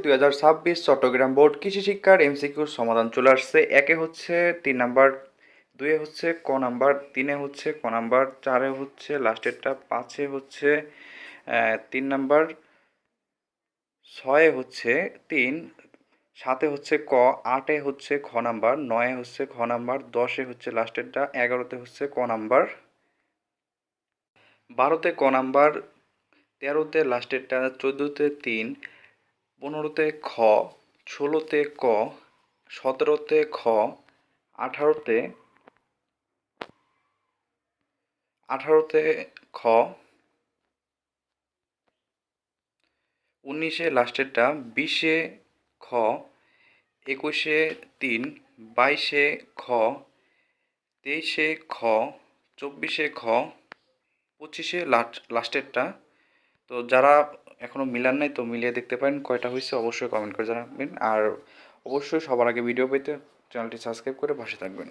2026 Chittagong board কৃষি শিক্ষার এমসিকিউর সমাধান চলে আসছে। একে হচ্ছে 3 নাম্বার, 2 হচ্ছে ক নাম্বার, 3 হচ্ছে ক নাম্বার, 4 হচ্ছে লাস্টেরটা, 5 হচ্ছে 3 নাম্বার, 6 হচ্ছে 3, 7 হচ্ছে ক, 8 হচ্ছে খ নাম্বার, 9 হচ্ছে খ নাম্বার, 10 হচ্ছে লাস্টেরটা, 11 হচ্ছে ক নাম্বার, 12 ক নাম্বার, 13 লাস্টেরটা, 14 3, 15 খ, 16 ক, 17 খ, 18 খ, 19 লাস্টেরটা, 20 খ, 21 3, 22 খ, 23 খ, 24 খ, 25 লাস্টেরটা। তো যারা এখনও মিলান নাই তো মিলিয়ে দেখতে পারেন কয়টা হয়েছে, অবশ্যই কমেন্ট করে জানাবেন। আর অবশ্যই সবার আগে ভিডিও পেতে চ্যানেলটি সাবস্ক্রাইব করে পাশে থাকবেন।